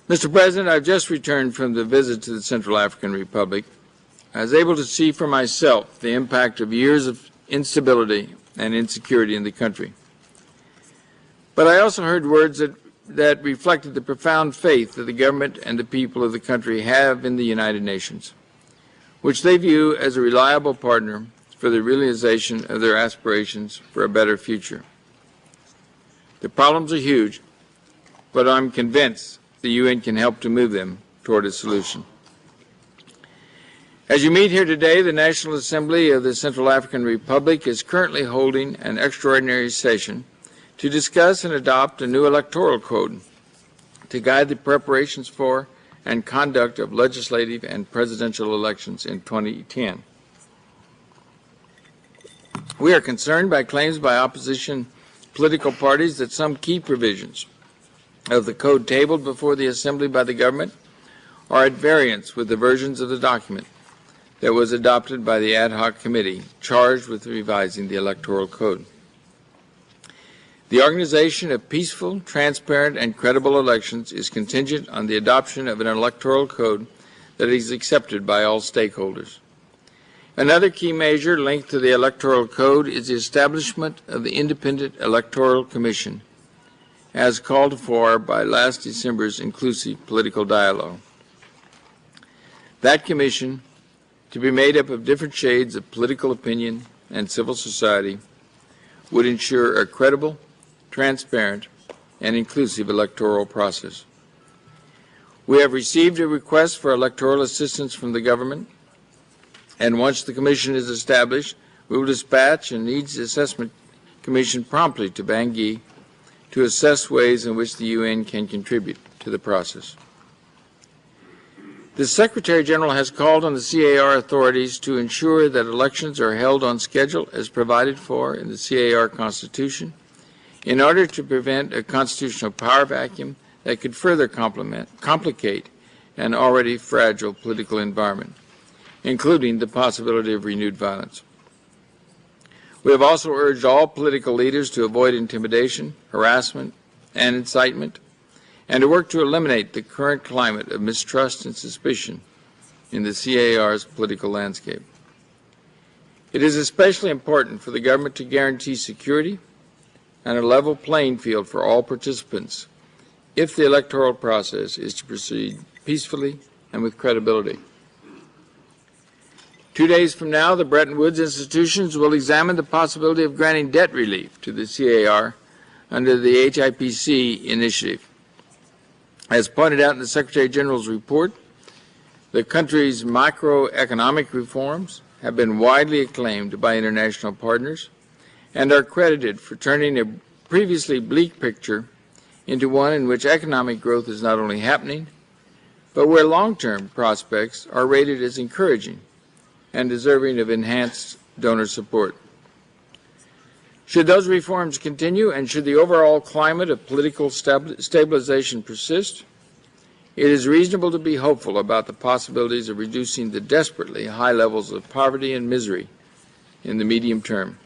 Mr. President, I've just returned from the visit to the Central African Republic. I was able to see for myself the impact of years of instability and insecurity in the country. But I also heard words that reflected the profound faith that the government and the people of the country have in the United Nations, which they view as a reliable partner for the realization of their aspirations for a better future. The problems are huge, but I'm convinced the UN can help to move them toward a solution. As you meet here today, the National Assembly of the Central African Republic is currently holding an extraordinary session to discuss and adopt a new electoral code to guide the preparations for and conduct of legislative and presidential elections in 2010. We are concerned by claims by opposition political parties that some key provisions of the code tabled before the Assembly by the government are at variance with the versions of the document that was adopted by the ad hoc committee charged with revising the electoral code. The organization of peaceful, transparent, and credible elections is contingent on the adoption of an electoral code that is accepted by all stakeholders. Another key measure linked to the electoral code is the establishment of the Independent Electoral Commission, as called for by last December's inclusive political dialogue. That commission, to be made up of different shades of political opinion and civil society, would ensure a credible, transparent, and inclusive electoral process. We have received a request for electoral assistance from the government, and once the commission is established, we will dispatch a needs assessment commission promptly to Bangui to assess ways in which the UN can contribute to the process. The Secretary General has called on the CAR authorities to ensure that elections are held on schedule as provided for in the CAR Constitution in order to prevent a constitutional power vacuum that could further complicate an already fragile political environment, including the possibility of renewed violence. We have also urged all political leaders to avoid intimidation, harassment, and incitement, and to work to eliminate the current climate of mistrust and suspicion in the CAR's political landscape. It is especially important for the government to guarantee security and a level playing field for all participants if the electoral process is to proceed peacefully and with credibility. 2 days from now, the Bretton Woods institutions will examine the possibility of granting debt relief to the CAR under the HIPC initiative. As pointed out in the Secretary General's report, the country's macroeconomic reforms have been widely acclaimed by international partners and are credited for turning a previously bleak picture into one in which economic growth is not only happening, but where long-term prospects are rated as encouraging and deserving of enhanced donor support. Should those reforms continue and should the overall climate of political stabilization persist, it is reasonable to be hopeful about the possibilities of reducing the desperately high levels of poverty and misery in the medium term.